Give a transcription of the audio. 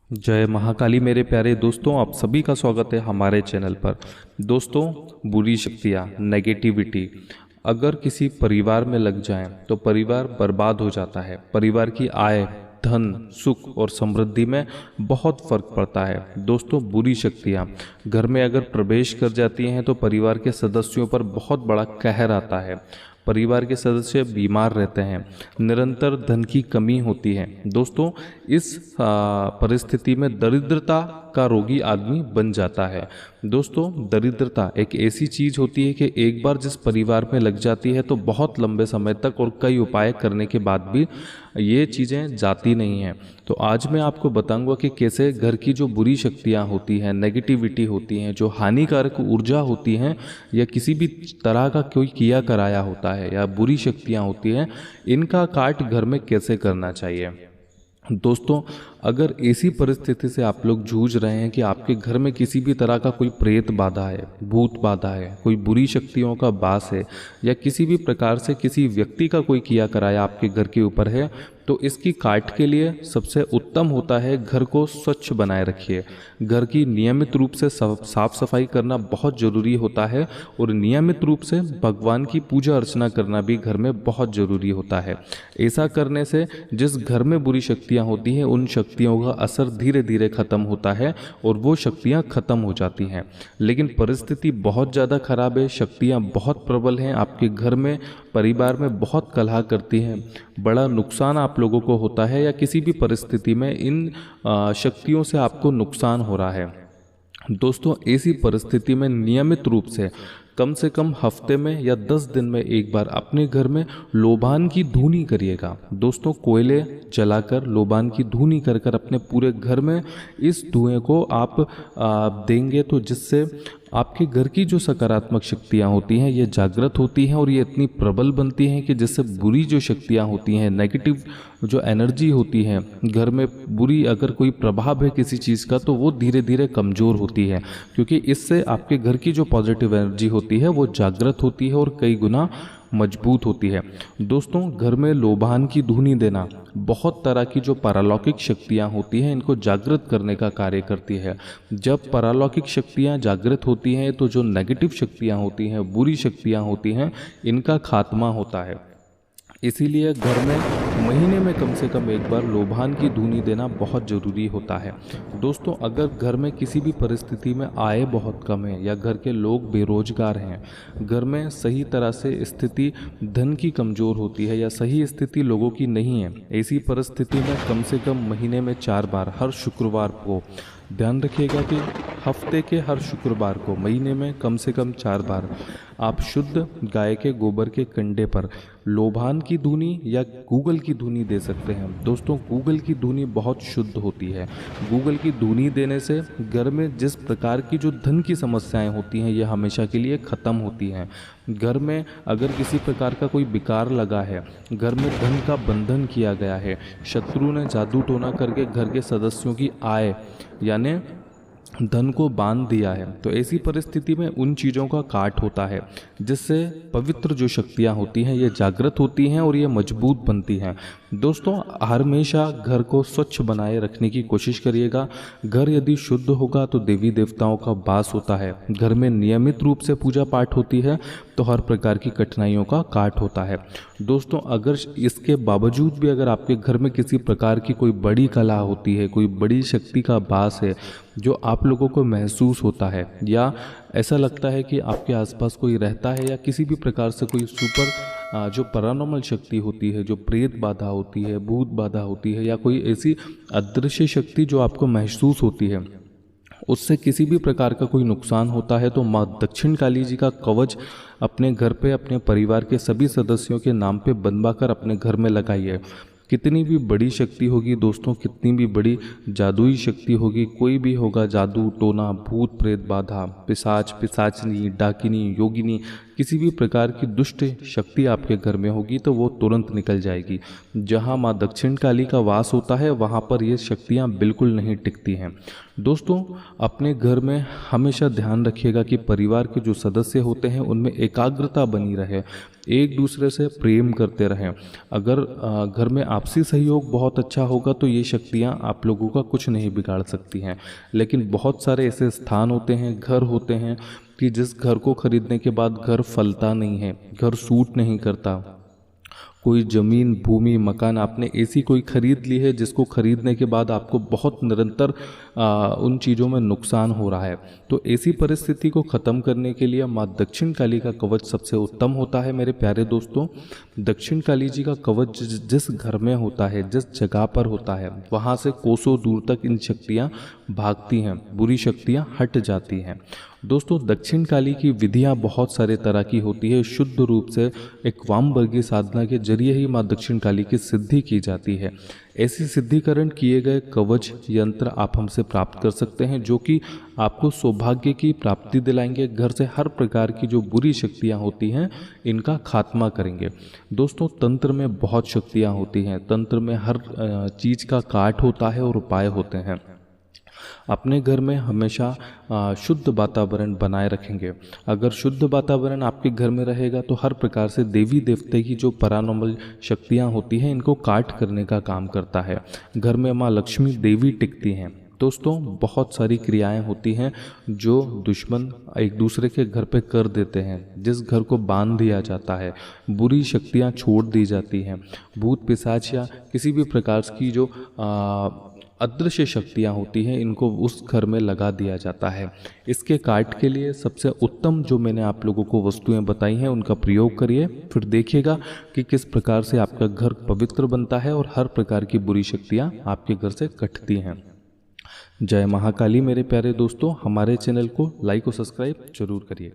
जय महाकाली मेरे प्यारे दोस्तों, आप सभी का स्वागत है हमारे चैनल पर। दोस्तों, बुरी शक्तियाँ, नेगेटिविटी अगर किसी परिवार में लग जाएं तो परिवार बर्बाद हो जाता है। परिवार की आय, धन, सुख और समृद्धि में बहुत फर्क पड़ता है। दोस्तों, बुरी शक्तियाँ घर में अगर प्रवेश कर जाती हैं तो परिवार के सदस्यों पर बहुत बड़ा कहर आता है। परिवार के सदस्य बीमार रहते हैं, निरंतर धन की कमी होती है। दोस्तों, इस परिस्थिति में दरिद्रता का रोगी आदमी बन जाता है। दोस्तों, दरिद्रता एक ऐसी चीज होती है कि एक बार जिस परिवार में लग जाती है तो बहुत लंबे समय तक और कई उपाय करने के बाद भी ये चीज़ें जाती नहीं हैं। तो आज मैं आपको बताऊंगा कि कैसे घर की जो बुरी शक्तियाँ होती हैं, नेगेटिविटी होती हैं, जो हानिकारक ऊर्जा होती हैं या किसी भी तरह का कोई किया कराया होता है या बुरी शक्तियाँ होती हैं, इनका काट घर में कैसे करना चाहिए। दोस्तों, अगर ऐसी परिस्थिति से आप लोग जूझ रहे हैं कि आपके घर में किसी भी तरह का कोई प्रेत बाधा है, भूत बाधा है, कोई बुरी शक्तियों का वास है या किसी भी प्रकार से किसी व्यक्ति का कोई किया कराया आपके घर के ऊपर है, तो इसकी काट के लिए सबसे उत्तम होता है घर को स्वच्छ बनाए रखिए। घर की नियमित रूप से साफ सफाई करना बहुत जरूरी होता है और नियमित रूप से भगवान की पूजा अर्चना करना भी घर में बहुत जरूरी होता है। ऐसा करने से जिस घर में बुरी शक्तियाँ होती हैं उन शक्तियों का असर धीरे धीरे खत्म होता है और वो शक्तियाँ खत्म हो जाती हैं। लेकिन परिस्थिति बहुत ज़्यादा खराब है, शक्तियाँ बहुत प्रबल हैं, आपके घर में परिवार में बहुत कलह करती हैं, बड़ा नुकसान आप लोगों को होता है या किसी भी परिस्थिति में इन शक्तियों से आपको नुकसान हो रहा है। दोस्तों, ऐसी परिस्थिति में नियमित रूप से कम हफ्ते में या 10 दिन में एक बार अपने घर में लोबान की धूनी करिएगा। दोस्तों, कोयले जलाकर लोबान की धूनी कर कर अपने पूरे घर में इस धुएं को आप देंगे तो जिससे आपके घर की जो सकारात्मक शक्तियाँ होती हैं ये जागृत होती हैं और ये इतनी प्रबल बनती हैं कि जिससे बुरी जो शक्तियाँ होती हैं, नेगेटिव जो एनर्जी होती है घर में, बुरी अगर कोई प्रभाव है किसी चीज़ का तो वो धीरे धीरे कमज़ोर होती है, क्योंकि इससे आपके घर की जो पॉजिटिव एनर्जी होती है वो जागृत होती है और कई गुना मजबूत होती है। दोस्तों, घर में लोबान की धूनी देना बहुत तरह की जो पारलौकिक शक्तियाँ होती हैं इनको जागृत करने का कार्य करती है। जब पारलौकिक शक्तियाँ जागृत होती हैं तो जो नेगेटिव शक्तियाँ होती हैं, बुरी शक्तियाँ होती हैं, इनका खात्मा होता है। इसीलिए घर में महीने में कम से कम एक बार लोबान की धूनी देना बहुत ज़रूरी होता है। दोस्तों, अगर घर में किसी भी परिस्थिति में आय बहुत कम है या घर के लोग बेरोजगार हैं, घर में सही तरह से स्थिति धन की कमज़ोर होती है या सही स्थिति लोगों की नहीं है, ऐसी परिस्थिति में कम से कम महीने में 4 बार हर शुक्रवार को, ध्यान रखिएगा कि हफ्ते के हर शुक्रवार को महीने में कम से कम 4 बार आप शुद्ध गाय के गोबर के कंडे पर लोबान की धूनी या गूगल की धूनी दे सकते हैं। दोस्तों, गूगल की धूनी बहुत शुद्ध होती है। गूगल की धूनी देने से घर में जिस प्रकार की जो धन की समस्याएं होती हैं ये हमेशा के लिए ख़त्म होती हैं। घर में अगर किसी प्रकार का कोई विकार लगा है, घर में धन का बंधन किया गया है, शत्रु ने जादू टोना करके घर के सदस्यों की आय यानी धन को बांध दिया है, तो ऐसी परिस्थिति में उन चीज़ों का काट होता है जिससे पवित्र जो शक्तियाँ होती हैं ये जागृत होती हैं और ये मजबूत बनती हैं। दोस्तों, हमेशा घर को स्वच्छ बनाए रखने की कोशिश करिएगा। घर यदि शुद्ध होगा तो देवी देवताओं का वास होता है, घर में नियमित रूप से पूजा पाठ होती है तो हर प्रकार की कठिनाइयों का काट होता है। दोस्तों, अगर इसके बावजूद भी अगर आपके घर में किसी प्रकार की कोई बड़ी कला होती है, कोई बड़ी शक्ति का वास है जो आप लोगों को महसूस होता है या ऐसा लगता है कि आपके आसपास कोई रहता है या किसी भी प्रकार से कोई सुपर जो पैरानॉर्मल शक्ति होती है, जो प्रेत बाधा होती है, भूत बाधा होती है या कोई ऐसी अदृश्य शक्ति जो आपको महसूस होती है, उससे किसी भी प्रकार का कोई नुकसान होता है तो माँ दक्षिण काली जी का कवच अपने घर पे अपने परिवार के सभी सदस्यों के नाम पे बनवाकर अपने घर में लगाइए। कितनी भी बड़ी शक्ति होगी दोस्तों, कितनी भी बड़ी जादुई शक्ति होगी, कोई भी होगा, जादू टोना, भूत प्रेत बाधा, पिशाच पिशाचनी, डाकिनी, योगिनी, किसी भी प्रकार की दुष्ट शक्ति आपके घर में होगी तो वो तुरंत निकल जाएगी। जहाँ माँ दक्षिण काली का वास होता है वहाँ पर ये शक्तियाँ बिल्कुल नहीं टिकती हैं। दोस्तों, अपने घर में हमेशा ध्यान रखिएगा कि परिवार के जो सदस्य होते हैं उनमें एकाग्रता बनी रहे, एक दूसरे से प्रेम करते रहें। अगर घर में आपसी सहयोग बहुत अच्छा होगा तो ये शक्तियाँ आप लोगों का कुछ नहीं बिगाड़ सकती हैं। लेकिन बहुत सारे ऐसे स्थान होते हैं, घर होते हैं कि जिस घर को खरीदने के बाद घर फलता नहीं है, घर सूट नहीं करता। कोई ज़मीन, भूमि, मकान आपने ऐसी कोई खरीद ली है जिसको खरीदने के बाद आपको बहुत निरंतर उन चीज़ों में नुकसान हो रहा है। तो ऐसी परिस्थिति को ख़त्म करने के लिए माँ दक्षिण काली का कवच सबसे उत्तम होता है। मेरे प्यारे दोस्तों, दक्षिण काली जी का कवच जिस घर में होता है, जिस जगह पर होता है, वहाँ से कोसों दूर तक इन शक्तियाँ भागती हैं, बुरी शक्तियाँ हट जाती हैं। दोस्तों, दक्षिण काली की विधियां बहुत सारे तरह की होती है। शुद्ध रूप से एक वामवर्गीय साधना के जरिए ही माँ दक्षिण काली की सिद्धि की जाती है। ऐसी सिद्धिकरण किए गए कवच यंत्र आप हमसे प्राप्त कर सकते हैं, जो कि आपको सौभाग्य की प्राप्ति दिलाएंगे। घर से हर प्रकार की जो बुरी शक्तियां होती हैं इनका खात्मा करेंगे। दोस्तों, तंत्र में बहुत शक्तियां होती हैं। तंत्र में हर चीज़ का काट होता है और उपाय होते हैं। अपने घर में हमेशा शुद्ध वातावरण बनाए रखेंगे। अगर शुद्ध वातावरण आपके घर में रहेगा तो हर प्रकार से देवी देवते की जो पैरानॉर्मल शक्तियाँ होती हैं इनको काट करने का काम करता है। घर में माँ लक्ष्मी देवी टिकती हैं। दोस्तों, बहुत सारी क्रियाएं होती हैं जो दुश्मन एक दूसरे के घर पे कर देते हैं। जिस घर को बांध दिया जाता है, बुरी शक्तियां छोड़ दी जाती हैं, भूत पिशाच या किसी भी प्रकार की जो अदृश्य शक्तियाँ होती हैं इनको उस घर में लगा दिया जाता है। इसके काट के लिए सबसे उत्तम जो मैंने आप लोगों को वस्तुएं बताई हैं उनका प्रयोग करिए, फिर देखिएगा कि किस प्रकार से आपका घर पवित्र बनता है और हर प्रकार की बुरी शक्तियाँ आपके घर से कटती हैं। जय महाकाली मेरे प्यारे दोस्तों, हमारे चैनल को लाइक और सब्सक्राइब जरूर करिए।